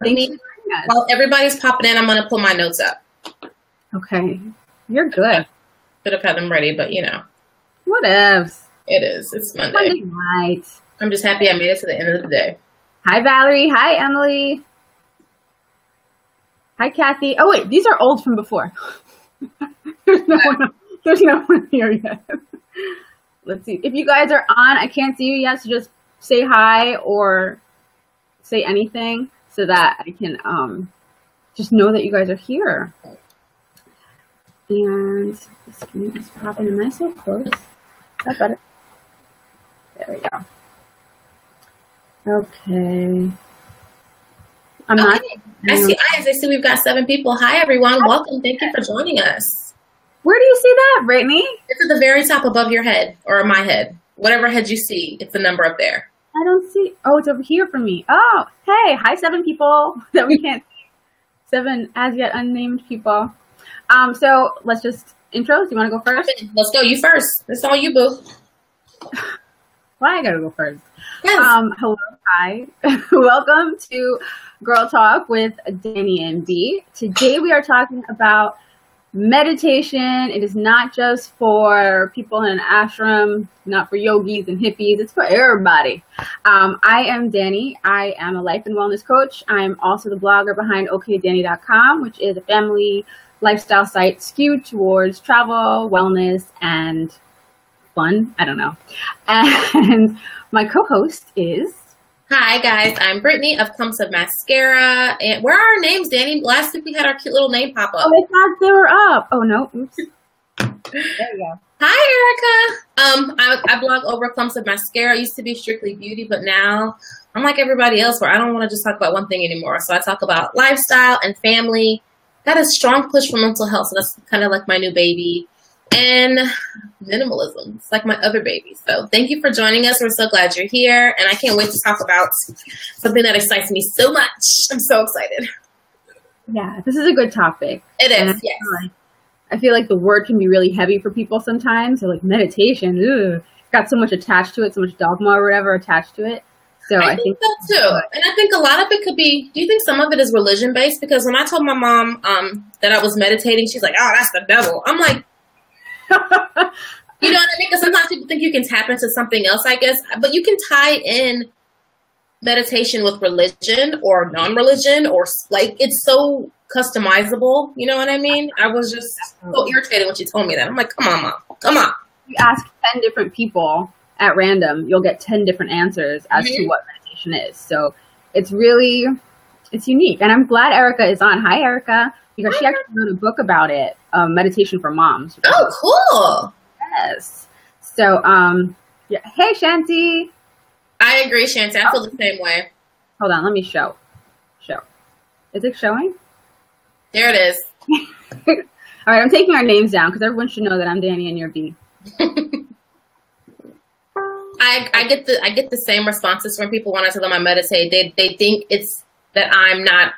Thank you. While everybody's popping in, I'm going to pull my notes up. Okay. You're good. Should have had them ready, but you know. Whatevs. It is. It's Monday night. I'm just happy I made it to the end of the day. Hi, Valerie. Hi, Emily. Hi, Kathy. Oh, wait. These are old from before. There's no one here yet. Let's see. If you guys are on, I can't see you yet, so just say hi or say anything so that I can just know that you guys are here. And this can just pop in a nice little close. That's better. There we go. Okay. I see eyes. I see we've got 7 people. Hi, everyone. Welcome. Thank you for joining us. Where do you see that, Brittany? It's at the very top above your head, or my head. Whatever head you see, it's the number up there. I don't see. Oh, it's over here for me. Oh, hey. Hi, 7 people that we can't see. 7 as yet unnamed people. So let's just intros. You want to go first? Let's go. You first. It's all you, boo. Why I gotta go first? Yes. Hello, hi. Welcome to Girl Talk with Dani and B. Today we are talking about meditation. It is not just for people in an ashram, not for yogis and hippies. It's for everybody. I am Dani. I am a life and wellness coach. I'm also the blogger behind okdani.com, which is a family lifestyle site skewed towards travel, wellness, and fun. I don't know. And my co-host is... Hi, guys. I'm Brittany of Clumps of Mascara. And where are our names, Dani? Last week we had our cute little name pop up. Oh, I thought they were up. Oh, no. Oops. There you go. Hi, Erica. I blog over Clumps of Mascara. I used to be Strictly Beauty, but now I'm like everybody else where I don't want to just talk about one thing anymore. So I talk about lifestyle and family. Got a strong push for mental health, so that's kind of like my new baby. And minimalism. It's like my other baby. So thank you for joining us. We're so glad you're here. And I can't wait to talk about something that excites me so much. I'm so excited. Yeah, this is a good topic. It is, yes. I feel like the word can be really heavy for people sometimes. So like meditation, got so much attached to it, so much dogma or whatever attached to it. So I think so too. And I think a lot of it could be, do you think some of it is religion based? Because when I told my mom that I was meditating, she's like, oh, that's the devil. I'm like, you know what I mean? Because sometimes people think you can tap into something else, I guess. But you can tie in meditation with religion or non-religion, or like it's so customizable. You know what I mean? I was just so irritated when she told me that. I'm like, come on, Mom. Come on. You ask 10 different people at random, you'll get 10 different answers as to what meditation is. So it's unique. And I'm glad Erica is on. Hi, Erica. Because she actually wrote a book about it, meditation for moms. Oh, cool. Yes. So, yeah. Hey, Shanti. I agree, Shanti. I feel the same way. Hold on. Let me show. Is it showing? There it is. All right. I'm taking our names down because everyone should know that I'm Dani and you're B. I get the same responses when people want to tell them I meditate. They think it's that I'm not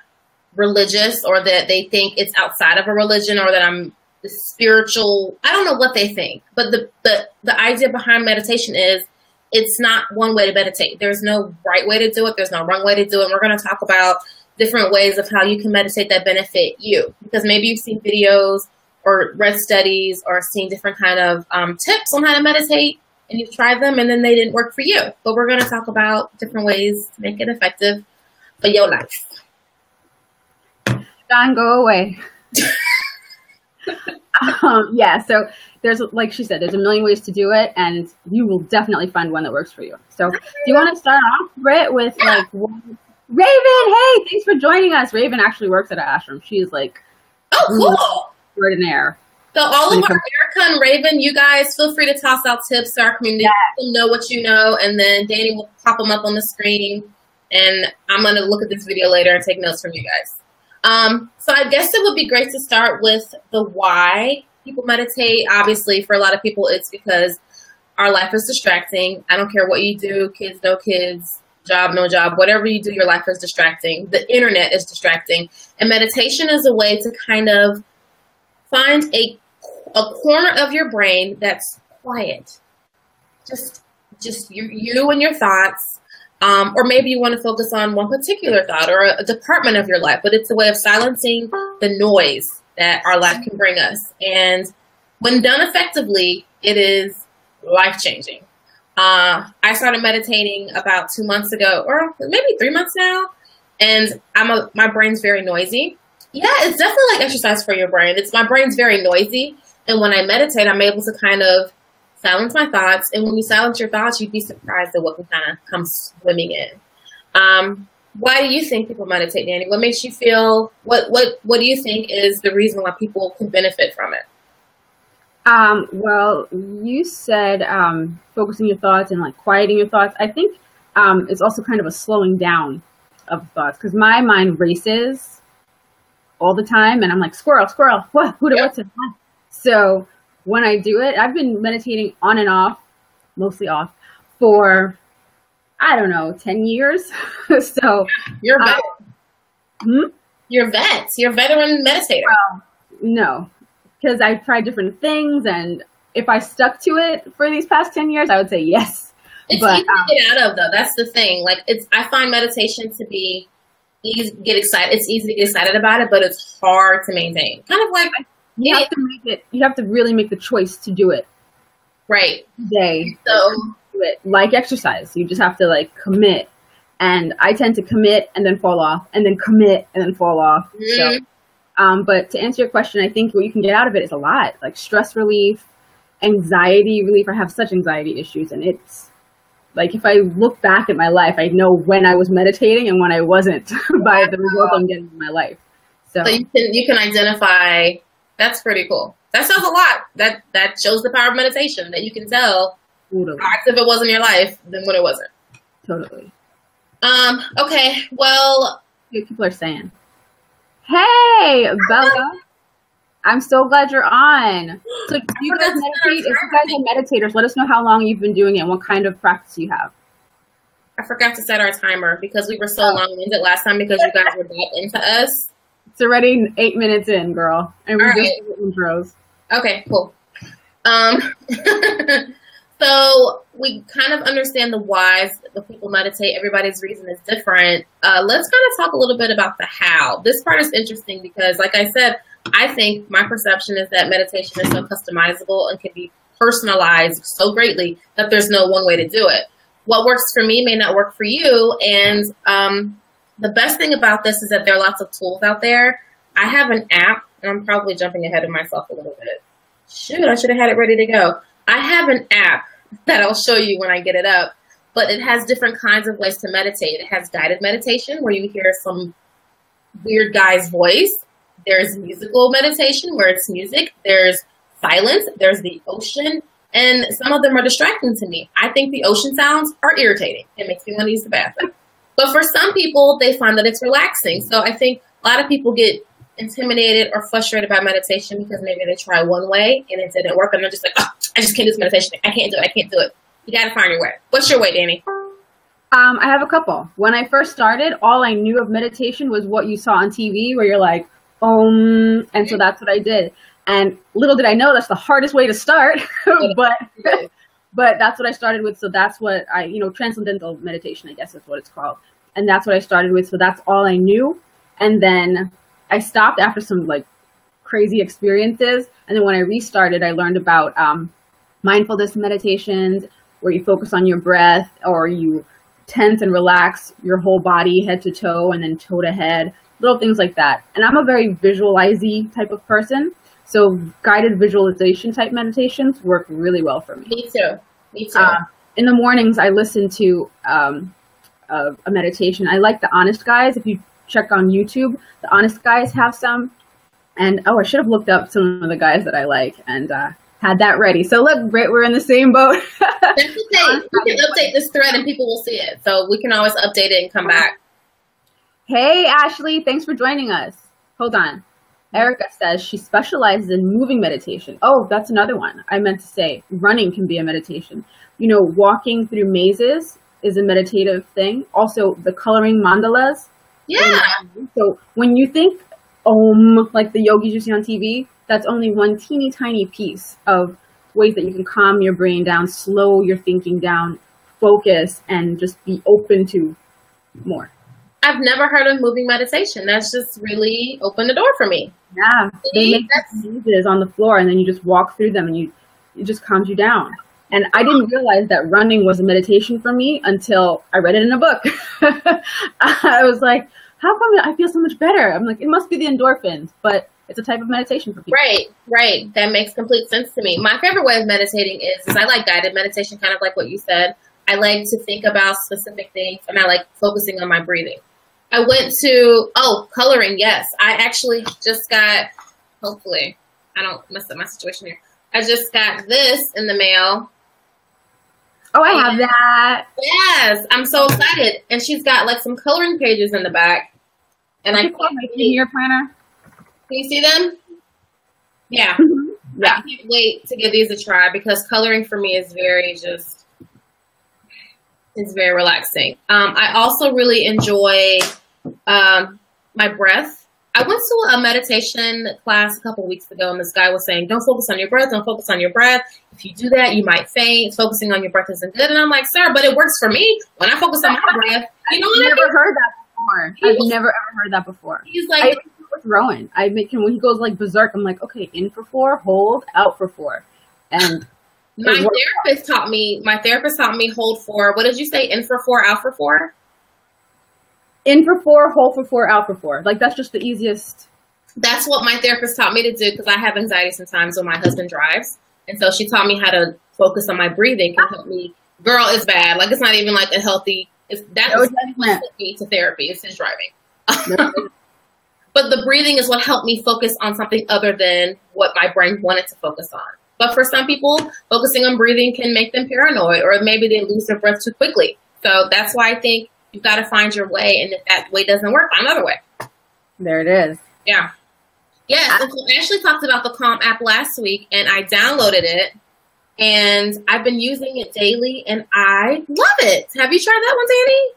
religious, or that they think it's outside of a religion, or that I'm the spiritual. I don't know what they think, but the idea behind meditation is it's not one way to meditate. There's no right way to do it. There's no wrong way to do it. And we're going to talk about different ways of how you can meditate that benefit you, because maybe you've seen videos or read studies or seen different kind of tips on how to meditate, and you've tried them and then they didn't work for you. But we're going to talk about different ways to make it effective for your life. John, go away. Yeah, so there's, like she said, there's a million ways to do it, and you will definitely find one that works for you. So do you want to start off, Britt, with like Raven? Hey, thanks for joining us. Raven actually works at an ashram. She is like, oh, cool, extraordinaire. So all of our Erica and Raven, you guys feel free to toss out tips to our community. Yes. Let them know what you know, and then Dani will pop them up on the screen, and I'm going to look at this video later and take notes from you guys. So I guess it would be great to start with the why people meditate. Obviously, for a lot of people, it's because our life is distracting. I don't care what you do, kids, no kids, job, no job, whatever you do, your life is distracting. The internet is distracting. And meditation is a way to kind of find a corner of your brain that's quiet. Just you and your thoughts. Or maybe you want to focus on one particular thought or a department of your life, but it's a way of silencing the noise that our life can bring us. And when done effectively, it is life-changing. I started meditating about 2 months ago, or maybe 3 months now, and my brain's very noisy. Yeah, it's definitely like exercise for your brain. My brain's very noisy, and when I meditate, I'm able to kind of silence my thoughts. And when you silence your thoughts, you'd be surprised at what can kind of come swimming in. Why do you think people meditate, Dani? What makes you feel? What do you think is the reason why people can benefit from it? Well, you said focusing your thoughts and like quieting your thoughts. I think it's also kind of a slowing down of thoughts, because my mind races all the time, and I'm like, squirrel, what? What's it? So when I do it, I've been meditating on and off, mostly off, for, I don't know, 10 years. So you're a vet. You're a vet. You're a veteran meditator. Well, no. Because I've tried different things, and if I stuck to it for these past 10 years, I would say yes. It's easy to get out of, though. That's the thing. Like, I find meditation to be easy to get excited. It's easy to get excited about it, but it's hard to maintain. Kind of like you have to really make the choice to do it. Right. Day. So do it like exercise. You just have to like commit. And I tend to commit and then fall off, and then commit and then fall off. Mm-hmm. So but to answer your question, I think what you can get out of it is a lot, like stress relief, anxiety relief. I have such anxiety issues, and it's like, if I look back at my life, I know when I was meditating and when I wasn't by the result I'm getting in my life. So you can identify. That's pretty cool. That says a lot. That shows the power of meditation, that you can tell totally if it was in your life than when it wasn't. Totally. Okay. Well, people are saying, "Hey, Bella, I'm so glad you're on." So do you guys meditate? If you guys are meditators, let us know how long you've been doing it and what kind of practice you have. I forgot to set our timer because we were so long-winded last time because you guys were that into us. It's already 8 minutes in, girl. And we just did intros. Okay, cool. So we kind of understand the whys that people meditate. Everybody's reason is different. Let's kind of talk a little bit about the how. This part is interesting because, like I said, I think my perception is that meditation is so customizable and can be personalized so greatly that there's no one way to do it. What works for me may not work for you. And the best thing about this is that there are lots of tools out there. I have an app, and I'm probably jumping ahead of myself a little bit. Shoot, I should have had it ready to go. I have an app that I'll show you when I get it up, but it has different kinds of ways to meditate. It has guided meditation where you hear some weird guy's voice. There's musical meditation where it's music. There's silence. There's the ocean. And some of them are distracting to me. I think the ocean sounds are irritating. It makes me want to use the bathroom. But for some people, they find that it's relaxing. So I think a lot of people get intimidated or frustrated by meditation because maybe they try one way and it didn't work. And they're just like, oh, I just can't do this meditation. I can't do it. You got to find your way. What's your way, Dani? I have a couple. When I first started, all I knew of meditation was what you saw on TV where you're like, and so that's what I did. And little did I know that's the hardest way to start, but that's what I started with. So that's what transcendental meditation, I guess is what it's called. And that's what I started with. So that's all I knew. And then I stopped after some like crazy experiences. And then when I restarted, I learned about mindfulness meditations where you focus on your breath, or you tense and relax your whole body head to toe and then toe to head, little things like that. And I'm a very visualize-y type of person. So guided visualization type meditations work really well for me. Me too. In the mornings, I listen to a meditation. I like the Honest Guys. If you check on YouTube, the Honest Guys have some. And, I should have looked up some of the guys that I like and had that ready. So look, we're in the same boat. That's okay. We can update this thread and people will see it. So we can always update it and come back. Hey, Ashley, thanks for joining us. Hold on. Erica says she specializes in moving meditation. Oh, that's another one. I meant to say running can be a meditation. Walking through mazes is a meditative thing. Also, the coloring mandalas. Yeah. So when you think Om, like the yogis you see on TV, that's only one teeny tiny piece of ways that you can calm your brain down, slow your thinking down, focus and just be open to more. I've never heard of moving meditation. That's just really opened the door for me. Yeah, they make mazes on the floor, and then you just walk through them, and it just calms you down. And I didn't realize that running was a meditation for me until I read it in a book. I was like, how come I feel so much better? I'm like, it must be the endorphins, but it's a type of meditation for people. Right. That makes complete sense to me. My favorite way of meditating is I like guided meditation, kind of like what you said. I like to think about specific things, and I like focusing on my breathing. I went to, coloring, yes. I actually just got, hopefully, I don't mess up my situation here. I just got this in the mail. Oh, I have that. Yes, I'm so excited. And she's got like some coloring pages in the back. And I can't see your planner. Can you see them? Yeah. Mm-hmm. Yeah. I can't wait to give these a try because coloring for me is it's very relaxing. I also really enjoy my breath. I went to a meditation class a couple of weeks ago, and this guy was saying, don't focus on your breath, don't focus on your breath. If you do that, you might faint. Focusing on your breath isn't good. And I'm like, sir, but it works for me. When I focus on my breath, you know what I mean? I've never heard that before. I've never ever heard that before. He's like, with Rowan, I make him, when he goes like berserk, I'm like, okay, in for 4, hold, out for 4. And my therapist taught me hold 4. What did you say? In for 4, out for 4? In for 4, hold for 4, out for 4. Like, that's just the easiest. That's what my therapist taught me to do because I have anxiety sometimes when my husband drives. And so she taught me how to focus on my breathing and help me. Girl, it's bad. Like, it's not even like a healthy, that's what took me to therapy. It's his driving. But the breathing is what helped me focus on something other than what my brain wanted to focus on. But for some people, focusing on breathing can make them paranoid, or maybe they lose their breath too quickly. So that's why I think you've got to find your way. And if that way doesn't work, find another way. There it is. Yeah. Yes. And so Ashley talked about the Calm app last week, and I downloaded it. And I've been using it daily, and I love it. Have you tried that one, Dani?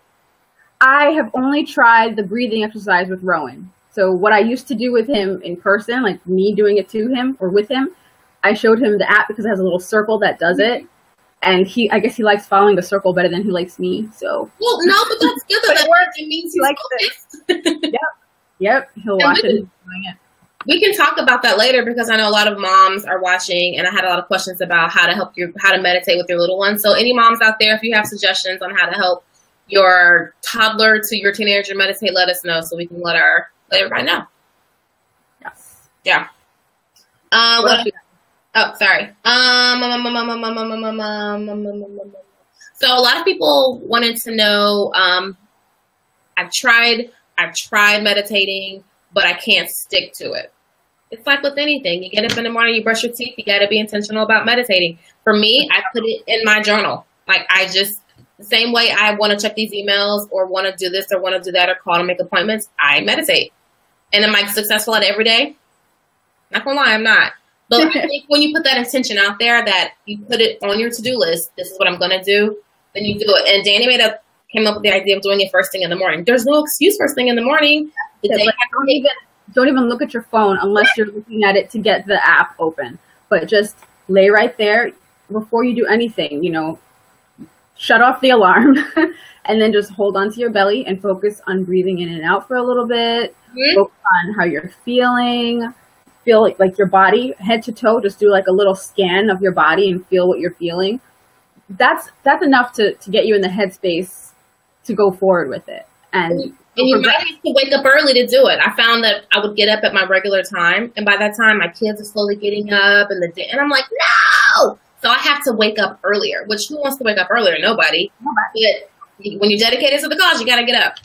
I have only tried the breathing exercise with Rowan. So what I used to do with him in person, like me doing it to him or with him, I showed him the app because it has a little circle that does it. And I guess he likes following the circle better than he likes me. So well, no, but that's good. That works. It means he likes it. Yep. He'll watch it. We can talk about that later because I know a lot of moms are watching, and I had a lot of questions about how to meditate with your little one. So any moms out there, if you have suggestions on how to help your toddler to your teenager meditate, let us know so we can let everybody know. Yes. Yeah. Sorry. So a lot of people wanted to know, I've tried meditating, but I can't stick to it. It's like with anything. You get up in the morning, you brush your teeth, you got to be intentional about meditating. For me, I put it in my journal. Like the same way I want to check these emails or want to do this or want to do that or call to make appointments, I meditate. And am I successful at it every day? Not gonna lie, I'm not. But I think when you put that intention out there that you put it on your to-do list, this is what I'm going to do, then you do it. And Dani came up with the idea of doing it first thing in the morning. There's no excuse first thing in the morning. Don't even look at your phone unless you're looking at it to get the app open. But just lay right there before you do anything, shut off the alarm and then just hold onto your belly and focus on breathing in and out for a little bit. Mm-hmm. Focus on how you're feeling. Feel like your body head to toe, just do like a little scan of your body and feel what you're feeling. That's enough to get you in the headspace to go forward with it. And you might have to wake up early to do it. I found that I would get up at my regular time, and by that time my kids are slowly getting up and I'm like, no! So I have to wake up earlier, which who wants to wake up earlier? Nobody. But when you're dedicated to the cause, you got to get up.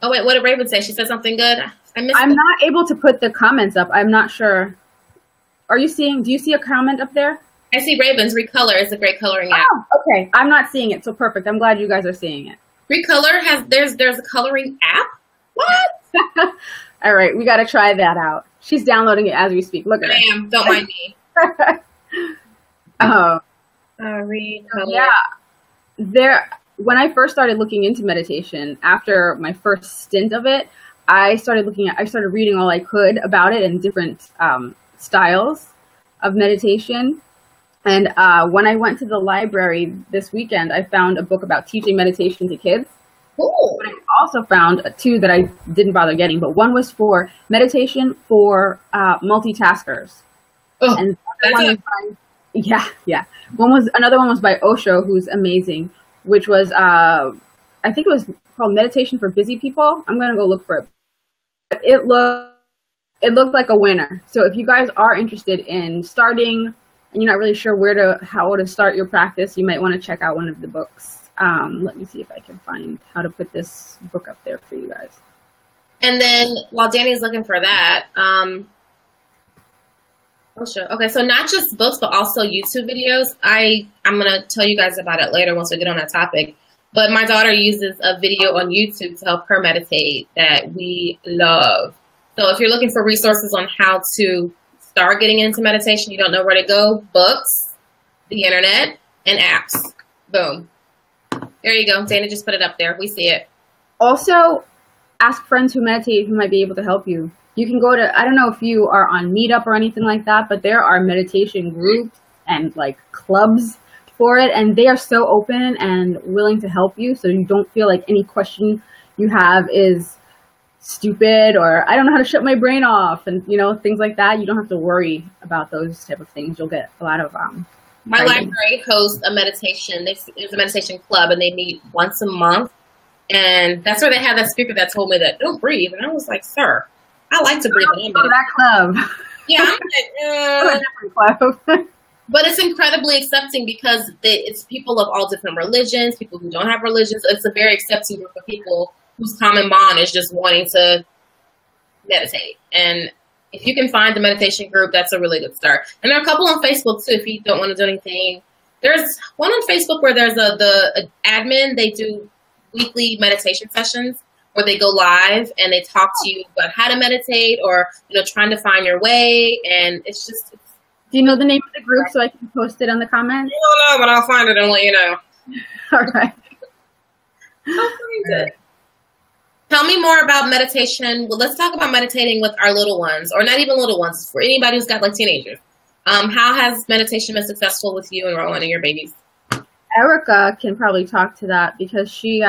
Oh wait, what did Raven say? She said something good? I'm not able to put the comments up. I'm not sure. Do you see a comment up there? I see Raven's Recolor is a great coloring app. Oh, okay. I'm not seeing it, so perfect. I'm glad you guys are seeing it. Recolor there's a coloring app? What? All right, we got to try that out. She's downloading it as we speak. Look at her. Don't mind me. Recolor. Yeah. When I first started looking into meditation, after my first stint of it, I started reading all I could about it and different styles of meditation. And when I went to the library this weekend, I found a book about teaching meditation to kids. Cool. But I also found two that I didn't bother getting, but one was for meditation for multitaskers. Oh, and another one was by Osho, who's amazing, which was I think it was called Meditation for Busy People. I'm gonna go look for it. It looked like a winner. So if you guys are interested in starting and you're not really sure how to start your practice, you might want to check out one of the books. Let me see if I can find how to put this book up there for you guys. And then while Danny's looking for that, okay, so not just books, but also YouTube videos. I'm going to tell you guys about it later once we get on that topic. But my daughter uses a video on YouTube to help her meditate that we love. So if you're looking for resources on how to start getting into meditation, you don't know where to go, books, the internet, and apps. Boom. There you go. Dana just put it up there. We see it. Also, ask friends who meditate who might be able to help you. You can go to, I don't know if you are on Meetup or anything like that, but there are meditation groups and like clubs for it, and they are so open and willing to help you, so you don't feel like any question you have is stupid or I don't know how to shut my brain off and things like that. You don't have to worry about those type of things. You'll get a lot of my library hosts a meditation. There's a meditation club, and they meet once a month. And that's where they have that speaker that told me that don't breathe. And I was like, sir, I like to breathe. Go to that club. Yeah, I'm like, club. But it's incredibly accepting because it's people of all different religions, people who don't have religions. It's a very accepting group of people whose common bond is just wanting to meditate. And if you can find the meditation group, that's a really good start. And there are a couple on Facebook too, if you don't want to do anything. There's one on Facebook where there's the admin. They do weekly meditation sessions where they go live and they talk to you about how to meditate or, trying to find your way. And it's just... Do you know the name of the group so I can post it on the comments? I don't know, but I'll find it and let you know. All right. I'll find it. Tell me more about meditation. Well, let's talk about meditating with our little ones, or not even little ones, for anybody who's got like teenagers. How has meditation been successful with you and Rowan and your babies? Erica can probably talk to that because she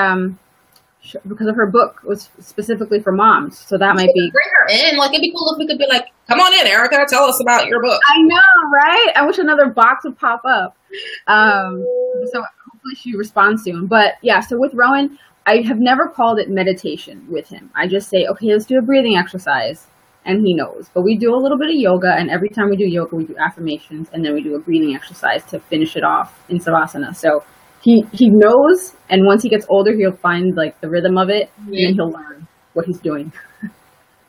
because of her book was specifically for moms, so that might be. Bring her in. Like it'd be cool if we could be like, "Come on in, Erica. Tell us about your book." I know, right? I wish another box would pop up. So hopefully she responds soon. But yeah, so with Rowan, I have never called it meditation with him. I just say, okay, let's do a breathing exercise. And he knows. But we do a little bit of yoga, and every time we do yoga, we do affirmations, and then we do a breathing exercise to finish it off in Savasana. So he knows, and once he gets older, he'll find like the rhythm of it, and then he'll learn what he's doing.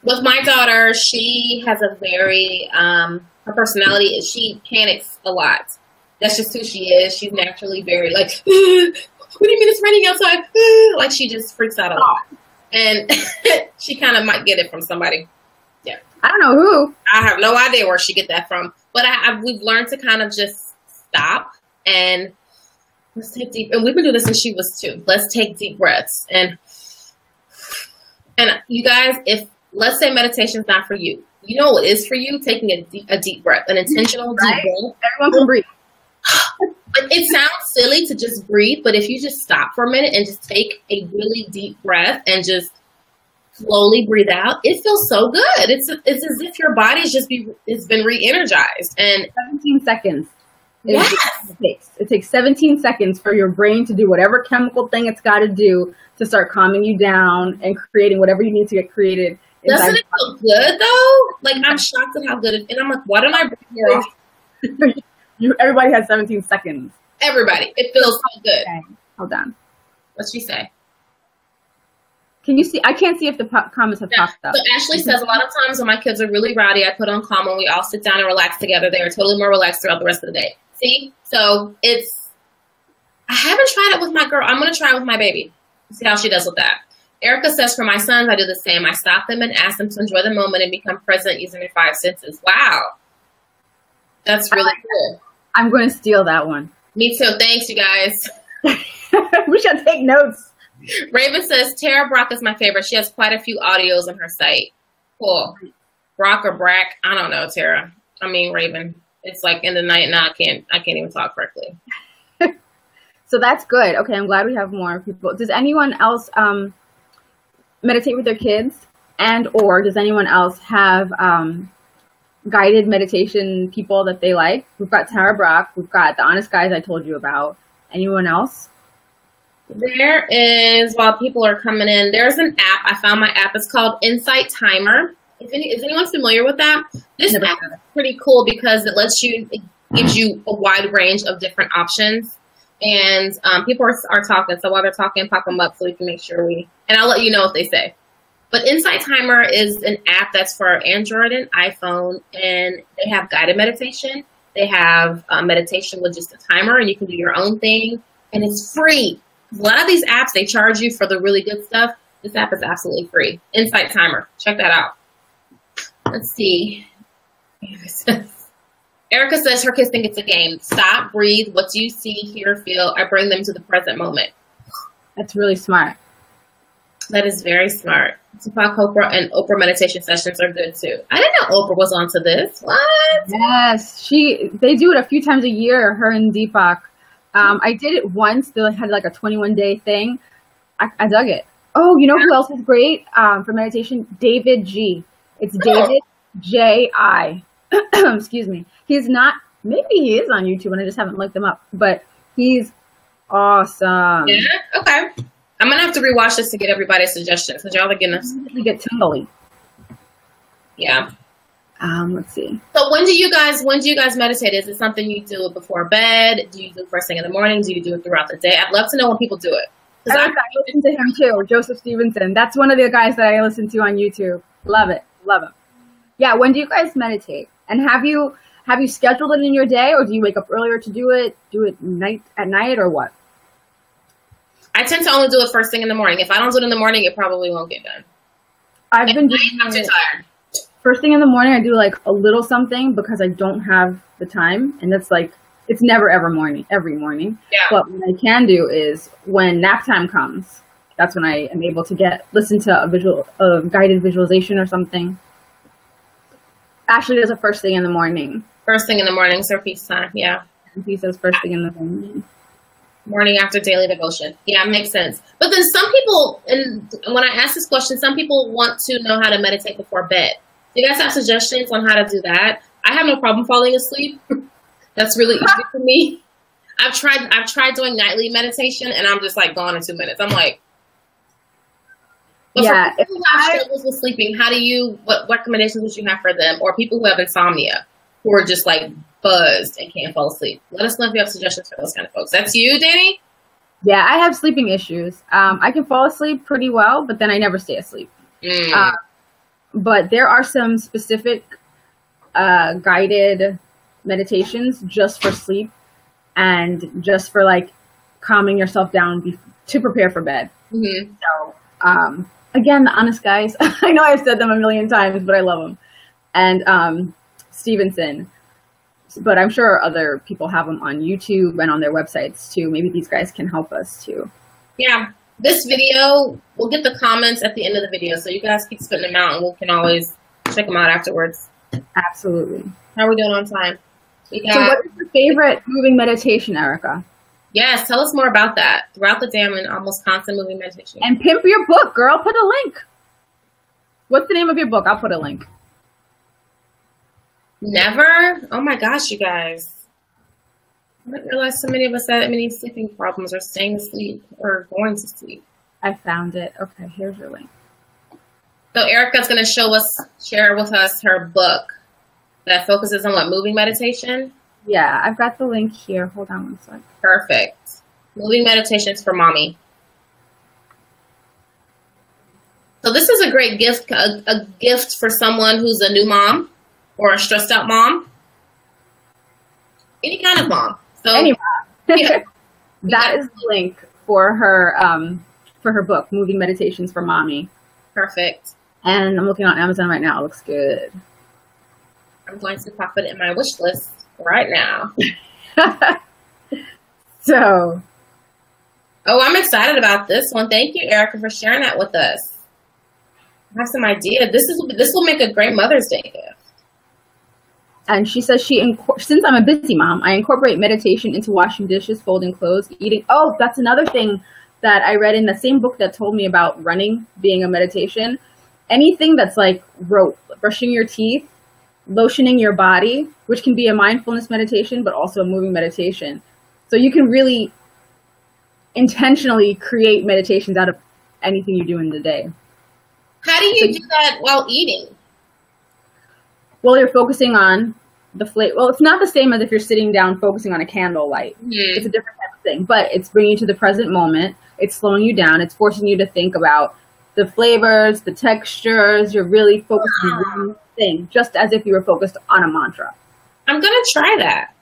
With my daughter, she has a very, her personality is she panics a lot. That's just who she is. She's naturally very like, what do you mean it's raining outside? Like she just freaks out a lot. And she kind of might get it from somebody. Yeah. I don't know who. I have no idea where she get that from. But we've learned to kind of just stop and let's take deep, and we've been doing this since she was 2. Let's take deep breaths. And you guys, if let's say meditation is not for you, you know what is for you? Taking a deep breath, an intentional deep breath. Everyone can breathe. It sounds silly to just breathe, but if you just stop for a minute and just take a really deep breath and just slowly breathe out, it feels so good. It's as if your body's it's been re-energized. And 17 seconds. Yes. It takes 17 seconds for your brain to do whatever chemical thing it's got to do to start calming you down and creating whatever you need to get created. Doesn't it feel good though? Like I'm shocked at how good it is. And I'm like, why don't I breathe more? Everybody has 17 seconds. Everybody. It feels so good. Okay. Hold on. What'd she say? Can you see? I can't see if the comments have popped up. So Ashley says, a lot of times when my kids are really rowdy, I put on calm and we all sit down and relax together. They are totally more relaxed throughout the rest of the day. See? So I haven't tried it with my girl. I'm going to try it with my baby. See how she does with that. Erica says, for my sons, I do the same. I stop them and ask them to enjoy the moment and become present using their 5 senses. Wow. That's really cool. I'm going to steal that one. Me too. Thanks, you guys. We should take notes. Raven says, Tara Brock is my favorite. She has quite a few audios on her site. Cool. Brock or Brack? I don't know, Tara. I mean, Raven. it's like in the night now. I can't even talk correctly. So that's good. Okay, I'm glad we have more people. Does anyone else meditate with their kids, and or does anyone else have guided meditation people that they like? We've got Tara Brock. We've got the Honest Guys I told you about. Anyone else? There is, while people are coming in, there's an app. I found my app. It's called Insight Timer. Is anyone familiar with that? This app is pretty cool because it gives you a wide range of different options. And people are talking. So while they're talking, pop them up so we can make sure and I'll let you know what they say. But Insight Timer is an app that's for Android and iPhone, and they have guided meditation. They have meditation with just a timer, and you can do your own thing, and it's free. A lot of these apps, they charge you for the really good stuff. This app is absolutely free. Insight Timer. Check that out. Let's see. Erica says her kids think it's a game. Stop, breathe. What do you see, hear, feel? I bring them to the present moment. That's really smart. That is very smart. Tupac, Oprah, and Oprah meditation sessions are good too. I didn't know Oprah was onto this. What? Yes, they do it a few times a year, her and Deepak. I did it once. They had like a 21-day thing. I dug it. Oh, you know who else is great for meditation? David G. It's David J.I. Excuse me. He's not, maybe he is on YouTube and I just haven't looked him up, but he's awesome. Yeah? Okay. I'm going to have to rewatch this to get everybody's suggestions because y'all are getting us. We get tingly. Yeah. Let's see. So when do you guys meditate? Is it something you do before bed? Do you do first thing in the morning? Do you do it throughout the day? I'd love to know when people do it. I listen to him too, Joseph Stevenson. That's one of the guys that I listen to on YouTube. Love it. Love him. Yeah, when do you guys meditate? And have you scheduled it in your day, or do you wake up earlier to do it? Do it at night, or what? I tend to only do it first thing in the morning. If I don't do it in the morning, it probably won't get done. I've been doing I'm too tired. First thing in the morning, I do like a little something because I don't have the time, and that's like it's never every morning. Yeah. But what I can do is when nap time comes, that's when I am able to listen to a guided visualization or something. Ashley does it first thing in the morning. First thing in the morning, so peace time. Yeah. And he says first thing in the morning. Morning after daily devotion. Yeah, makes sense. But then some people, and when I ask this question, some people want to know how to meditate before bed. Do you guys have suggestions on how to do that? I have no problem falling asleep. That's really easy for me. I've tried doing nightly meditation, and I'm just like gone in 2 minutes. I'm like, but yeah. For people who have struggles with sleeping, what recommendations would you have for them, or people who have insomnia, who are just like buzzed and can't fall asleep? Let us know if you have suggestions for those kind of folks. That's you, Dani? Yeah, I have sleeping issues. I can fall asleep pretty well, but then I never stay asleep. But there are some specific guided meditations just for sleep and just for like calming yourself down to prepare for bed. Mm-hmm. So, again, the Honest Guys. I know I've said them a million times, but I love them. And Stevenson. But I'm sure other people have them on YouTube and on their websites too. Maybe these guys can help us too. Yeah. This video, we'll get the comments at the end of the video. So you guys keep spitting them out and we can always check them out afterwards. Absolutely. How are we doing on time? So what is your favorite moving meditation, Erica? Yes, tell us more about that. Throughout the day, I'm in almost constant moving meditation. And pimp your book, girl. Put a link. What's the name of your book? I'll put a link. Never? Oh my gosh, you guys. I didn't realize so many of us had many sleeping problems or staying asleep or going to sleep. I found it. Okay, here's your link. So Erica's going to share with us her book that focuses on moving meditation? Yeah, I've got the link here. Hold on one sec. Perfect. Moving meditations for mommy. So this is a great gift, a gift for someone who's a new mom or a stressed out mom. Any kind of mom. So any mom. Yeah. That is the link for her book, Moving Meditations for Mommy. Perfect. And I'm looking on Amazon right now. It looks good. I'm going to pop it in my wish list right now. So. Oh, I'm excited about this one. Thank you, Erica, for sharing that with us. I have some idea. This will make a great Mother's Day gift. And she says since I'm a busy mom, I incorporate meditation into washing dishes, folding clothes, eating. Oh, that's another thing that I read in the same book that told me about running being a meditation. Anything that's like rote, brushing your teeth, lotioning your body, which can be a mindfulness meditation, but also a moving meditation. So you can really intentionally create meditations out of anything you do in the day. How do you do that while eating? Well, you're focusing on the flavor. Well, it's not the same as if you're sitting down focusing on a candle light. It's a different type of thing, but it's bringing you to the present moment. It's slowing you down. It's forcing you to think about the flavors, the textures. You're really focused on one thing, just as if you were focused on a mantra. I'm going to try that.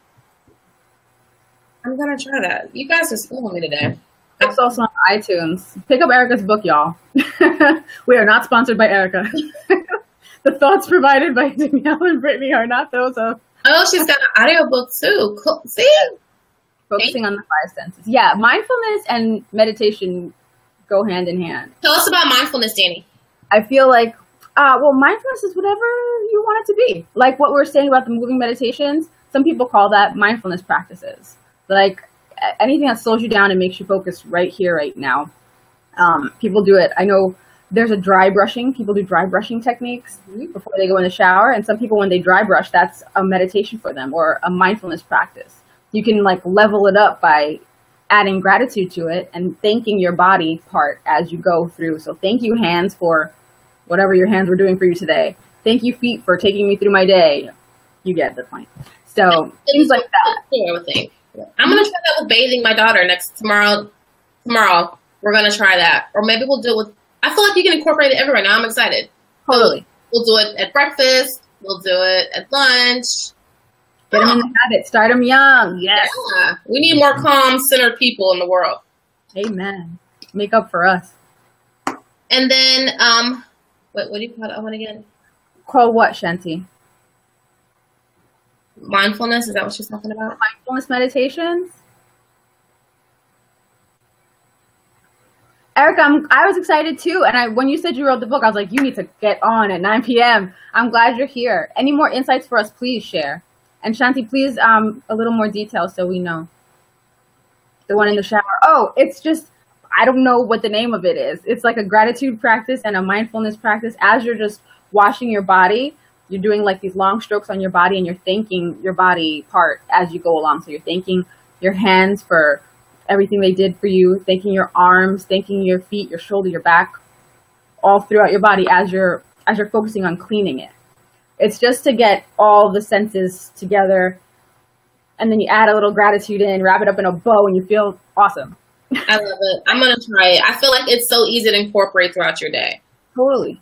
You guys are schooling me today. It's also on iTunes. Pick up Erica's book, y'all. We are not sponsored by Erica. The thoughts provided by Danielle and Brittany are not those of... Oh, she's got an audiobook too. Cool. See? Focusing on the five senses. Yeah, mindfulness and meditation go hand in hand. Tell us about mindfulness, Dani. I feel like, mindfulness is whatever you want it to be. Like what we were saying about the moving meditations, some people call that mindfulness practices. Like anything that slows you down and makes you focus right here, right now. People do it. I know there's a dry brushing. People do dry brushing techniques before they go in the shower. And some people, when they dry brush, that's a meditation for them or a mindfulness practice. You can like level it up by adding gratitude to it and thanking your body part as you go through. So thank you, hands, for whatever your hands were doing for you today. Thank you, feet, for taking me through my day. You get the point. So things like that. I'm going to try that with bathing my daughter tomorrow. We're going to try that. Or maybe we'll do it with, I feel like you can incorporate it everywhere. Now I'm excited. Totally. We'll do it at breakfast. We'll do it at lunch. Get them in the habit. Start them young. Yes. Yeah. We need more calm, centered people in the world. Amen. Make up for us. And then, what do you call that one again? Call what, Shanti? Mindfulness? Is that what she's talking about? Mindfulness meditations? Erica, I was excited too. And when you said you wrote the book, I was like, you need to get on at 9 p.m. I'm glad you're here. Any more insights for us, please share. And Shanti, please, a little more detail so we know. The one in the shower. Oh, it's just, I don't know what the name of it is. It's like a gratitude practice and a mindfulness practice. As you're just washing your body, you're doing like these long strokes on your body and you're thanking your body part as you go along. So you're thanking your hands for everything they did for you, thanking your arms, thanking your feet, your shoulder, your back, all throughout your body as you're focusing on cleaning it. It's just to get all the senses together, and then you add a little gratitude in, wrap it up in a bow, and you feel awesome. I love it. I'm going to try it. I feel like it's so easy to incorporate throughout your day. Totally.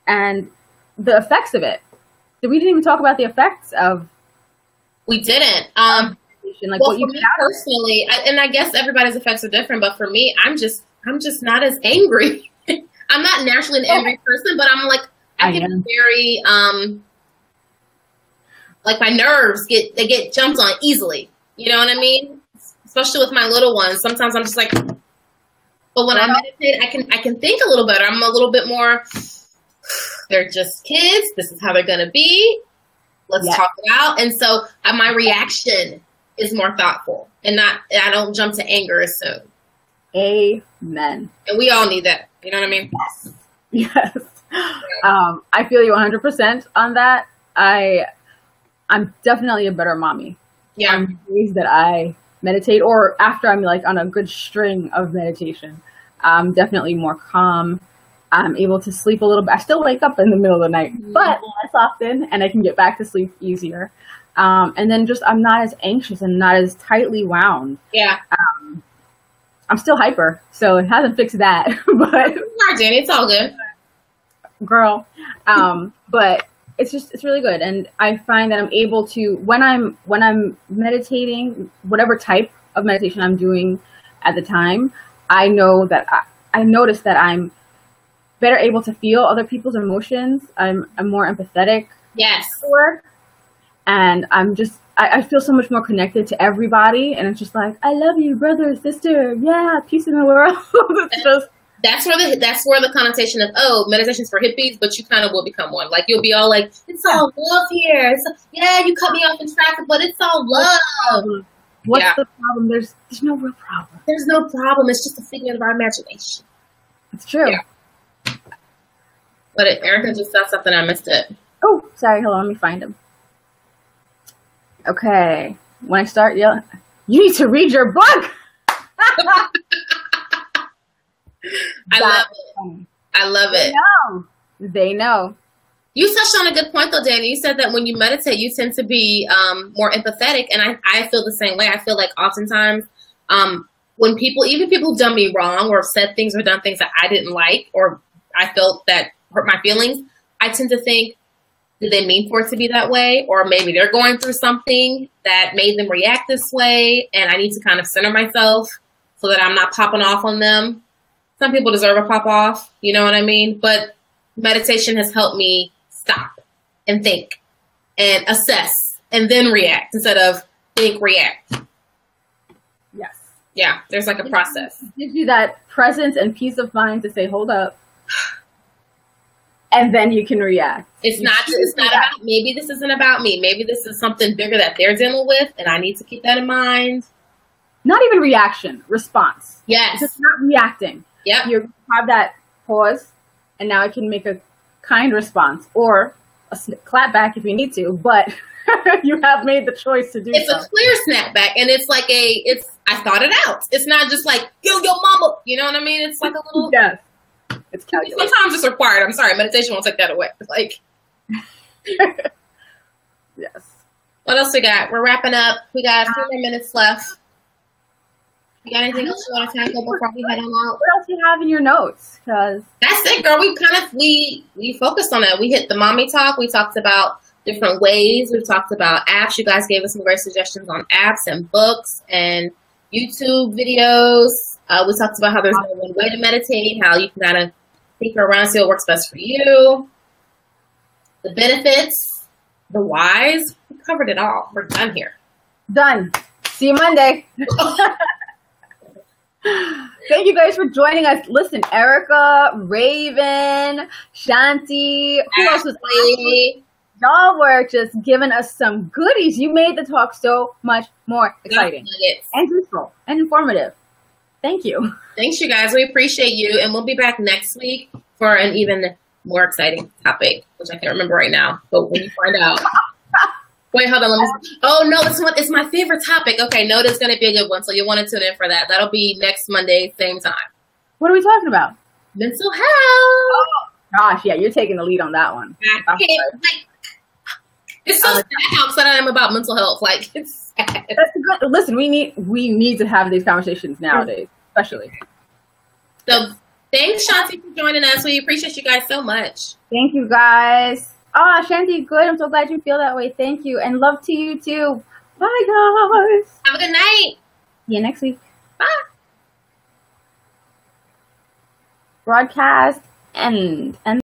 And the effects of it. We didn't even talk about the effects of... We didn't. Like well, what you for me personally, and I guess everybody's effects are different, but for me, I'm just not as angry. I'm not naturally an angry person, but I'm like, I get very, like my nerves get jumped on easily. You know what I mean? Especially with my little ones. Sometimes I'm just like, but when I meditate, I can think a little better. I'm a little bit more, they're just kids. This is how they're going to be. Let's talk it out. And so my reaction is more thoughtful and I don't jump to anger as soon. Amen. And we all need that. You know what I mean? Yes. I feel you 100% on that. I'm definitely a better mommy. Yeah. On days that I meditate or after I'm like on a good string of meditation, I'm definitely more calm. I'm able to sleep a little bit. I still wake up in the middle of the night, but less often, and I can get back to sleep easier. And then just I'm not as anxious and not as tightly wound. Yeah. I'm still hyper, so it hasn't fixed that. But Dani, it's all good. Girl. But it's really good. And I find that I'm able to when I'm meditating, whatever type of meditation I'm doing at the time, I know that I notice that I'm better able to feel other people's emotions. I'm more empathetic. Yes. And I feel so much more connected to everybody. And it's just like, I love you, brother, sister. Yeah, peace in the world. that's where the connotation of, oh, meditation's for hippies, but you kind of will become one. Like, you'll be all like, it's all love here. Yeah, you cut me off in traffic, but it's all love. What's the problem? There's no real problem. There's no problem. It's just a figment of our imagination. It's true. Yeah. But Erica just said something. I missed it. Oh, sorry. Hold on. Let me find him. Okay. When I start yelling, you need to read your book. I love it. I love it. They know. You touched on a good point, though, Dani. You said that when you meditate, you tend to be more empathetic, and I feel the same way. I feel like oftentimes when people who've done me wrong or said things or done things that I didn't like or I felt that hurt my feelings, I tend to think, did they mean for it to be that way? Or maybe they're going through something that made them react this way, and I need to kind of center myself so that I'm not popping off on them. Some people deserve a pop off, you know what I mean? But meditation has helped me stop and think and assess and then react instead of think, react. Yes. Yeah, there's like a process. It gives you that presence and peace of mind to say, hold up. And then you can react. It's not about, maybe this isn't about me. Maybe this is something bigger that they're dealing with, and I need to keep that in mind. Not even reaction, response. Yes. It's just not reacting. Yep. You have that pause, and now I can make a kind response or a clap back if you need to, but you have made the choice to do it's so. It's a clear snapback, and it's like I thought it out. It's not just like, yo, mama, you know what I mean? It's like a little... Yes. It's calculated. Sometimes it's required. I'm sorry, meditation won't take that away. Like... Yes. What else we got? We're wrapping up. We got a few more minutes left. You got anything else you want to tackle before we head on out? What else do you have in your notes? Because that's it, girl. We focused on that. We hit the mommy talk. We talked about different ways. We've talked about apps. You guys gave us some great suggestions on apps and books and YouTube videos. We talked about how there's no one way to meditate, how you can kind of think around and see what works best for you. The benefits, the whys. We covered it all. We're done here. Done. See you Monday. Thank you guys for joining us. Listen, Erica, Raven, Shanti, who else was Ashley? Y'all were just giving us some goodies. You made the talk so much more exciting and useful and informative. Thank you. Thanks, you guys. We appreciate you, and we'll be back next week for an even more exciting topic, which I can't remember right now. But when you find out. Wait, hold on. Oh, no, it's my favorite topic. Okay, no, it's going to be a good one, so you'll want to tune in for that. That'll be next Monday, same time. What are we talking about? Mental health. Oh, gosh, yeah, you're taking the lead on that one. It's so sad how upset I am about mental health. Like, it's sad. That's good. Listen, we need to have these conversations nowadays, especially. So, thanks, Shanti, for joining us. We appreciate you guys so much. Thank you, guys. Shanti, good. I'm so glad you feel that way. Thank you. And love to you, too. Bye, guys. Have a good night. See you next week. Bye. Broadcast end.